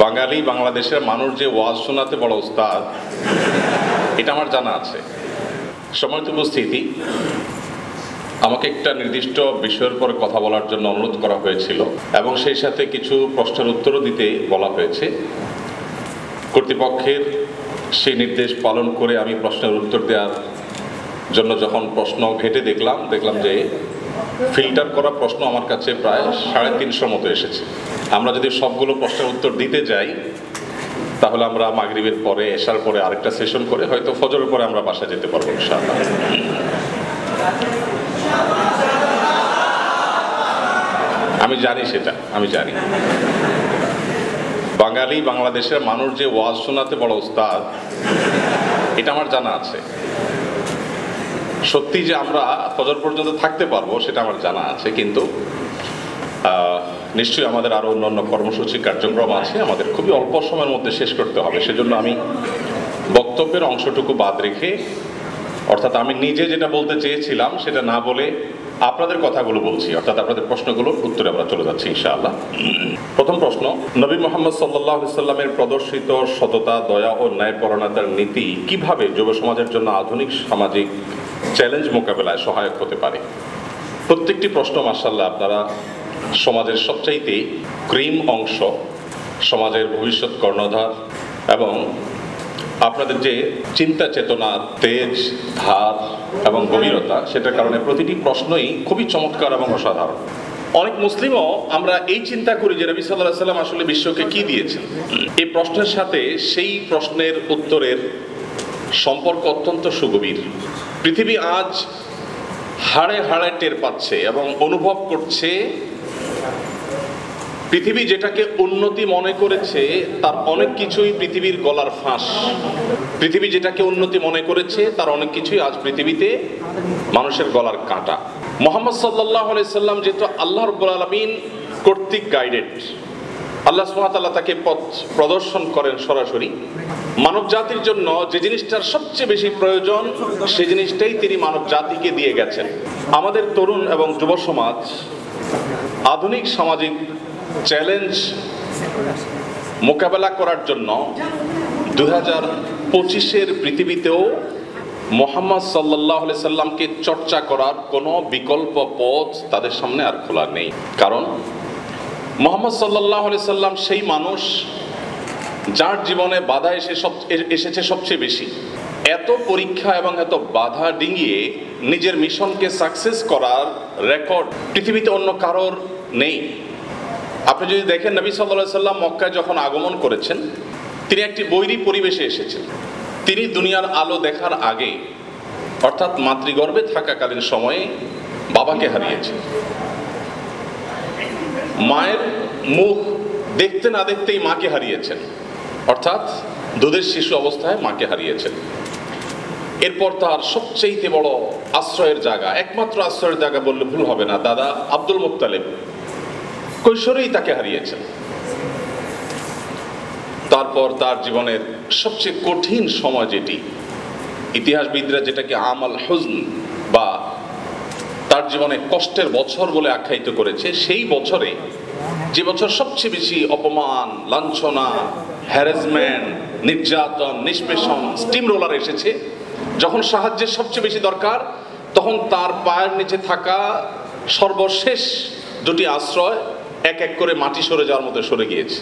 বাঙালি বাংলাদেশের মানুষ যে ওয়াজ শোনাতে বড় উস্তাদ, এটা আমার জানা আছে। সম্মানিত উপস্থিতি, আমাকে একটা নির্দিষ্ট বিষয়ের পরে কথা বলার জন্য অনুরোধ করা হয়েছিল এবং সেই সাথে কিছু প্রশ্নের উত্তরও দিতে বলা হয়েছে। কর্তৃপক্ষের সেই নির্দেশ পালন করে আমি প্রশ্নের উত্তর দেওয়ার জন্য যখন প্রশ্ন ঘেটে দেখলাম যে ফিল্টার করা প্রশ্ন আমার কাছে প্রায় 350 মতো এসেছে। আমরা যদি সবগুলো প্রশ্নের উত্তর দিতে যাই তাহলে আমরা মাগরিবের পরে, এশার পরে আরেকটা সেশন করে হয়তো ফজরের পরে আমরা বাসা যেতে পারবো ইনশাআল্লাহ। আমি জানি সেটা, আমি জানি বাঙালি বাংলাদেশের মানুষ যে ওয়াজ শোনাতে বড় উস্তাদ, এটা আমার জানা আছে। সত্যি যে আমরা ফজর পর্যন্ত থাকতে পারবো সেটা আমার জানা আছে, কিন্তু নিশ্চয়ই আমাদের আরো অন্যান্য কর্মসূচি কার্যক্রম আছে, আমাদের খুবই অল্প সময়ের মধ্যে শেষ করতে হবে। সেজন্য আমি বক্তব্যের অংশটুকু বাদ রেখে, অর্থাৎ আমি নিজে যেটা বলতে চেয়েছিলাম সেটা না বলে আপনাদের কথাগুলো বলছি, অর্থাৎ আপনাদের প্রশ্নগুলোর উত্তরে আমরা চলে যাচ্ছি ইনশাআল্লাহ। প্রথম প্রশ্ন, নবী মুহাম্মদ সাল্লাল্লাহু আলাইহি সাল্লামের প্রদর্শিত সততা, দয়া ও ন্যায়পরায়ণতার নীতি কিভাবে যুব সমাজের জন্য আধুনিক সামাজিক চ্যালেঞ্জ মোকাবেলায় সহায়ক হতে পারে? প্রত্যেকটি প্রশ্ন মাশাআল্লাহ আপনারা সমাজের সবচাইতে ক্রিম অংশ, সমাজের ভবিষ্যৎ কর্ণধার এবং আপনাদের যে চিন্তা চেতনার তেজ, ধার এবং গভীরতা, সেটার কারণে প্রতিটি প্রশ্নই খুবই চমৎকার এবং অসাধারণ। অনেক মুসলিমও আমরা এই চিন্তা করি যে নবী সাল্লাল্লাহু আলাইহি সাল্লাম আসলে বিশ্বকে কি দিয়েছেন। এই প্রশ্নের সাথে সেই প্রশ্নের উত্তরের সম্পর্ক অত্যন্ত সুগভীর। পৃথিবী আজ হাড়ে হাড়ে টের পাচ্ছে এবং অনুভব করছে পৃথিবী যেটাকে উন্নতি মনে করেছে তার অনেক কিছুই পৃথিবীর গলার ফাঁস। পৃথিবী যেটাকে উন্নতি মনে করেছে তার অনেক কিছুই আজ পৃথিবীতে মানুষের গলার কাঁটা। মুহাম্মদ সাল্লাল্লাহু আলাইহি সাল্লাম যেহেতু আল্লাহ রাব্বুল আলামিন কর্তৃক গাইডেড, আল্লাহ সুবহানাহু ওয়া তাআলা তাকে পথ প্রদর্শন করেন সরাসরি। মানব জাতির জন্য যে জিনিসটার সবচেয়ে বেশি প্রয়োজন সেই জিনিসটাই তিনি মানব জাতিকে দিয়ে গেছেন। আমাদের তরুণ এবং যুব সমাজ আধুনিক সামাজিক চ্যালেঞ্জ মোকাবেলা করার জন্য 2025-এর পৃথিবীতেও মুহাম্মদ সাল্লাল্লাহু আলাইহি সাল্লামকে চর্চা করার কোনো বিকল্প পথ তাদের সামনে আর খোলা নেই। কারণ মুহাম্মদ সাল্লাল্লাহু আলাইহি সাল্লাম সেই মানুষ যার জীবনে বাধা এসেছে সবচেয়ে বেশি। এত পরীক্ষা এবং এত বাধা ডিঙিয়ে নিজের মিশনকে সাকসেস করার রেকর্ড পৃথিবীতে অন্য কারোর নেই। আপনি যদি দেখেন নবী সাল্লাল্লাহু আলাইহি সাল্লাম মক্কায় যখন আগমন করেছেন, তিনি একটি বৈরী পরিবেশে এসেছেন। তিনি দুনিয়ার আলো দেখার আগে, অর্থাৎ মাতৃগর্ভে থাকাকালীন সময়ে বাবাকে হারিয়েছেন। মায়ের মুখ দেখতে না দেখতেই মাকে হারিয়েছেন, অর্থাৎ দুধের শিশু অবস্থায় মাকে হারিয়েছেন। এরপর তার সবচেয়ে বড় আশ্রয়ের জায়গা, একমাত্র আশ্রয়ের জায়গা বললে ভুল হবে না, দাদা আব্দুল মুত্তালিব কৈশোরেই তাকে হারিয়েছেন। তারপর তার জীবনের সবচেয়ে কঠিন সময়, যেটি ইতিহাসবিদরা যেটাকে আমাল হুজন বা তার জীবনে কষ্টের বছর বলে আখ্যায়িত করেছে, সেই বছরে যে বছর সবচেয়ে বেশি অপমান, লাঞ্ছনা, হ্যারাসমেন্ট, নির্যাতন, নিষ্পেষণ, স্টিম রোলার এসেছে, যখন সাহায্যের সবচেয়ে বেশি দরকার, তখন তার পায়ের নিচে থাকা সর্বশেষ দুটি আশ্রয় এক এক করে মাটি সরে যাওয়ার মতো সরে গিয়েছে।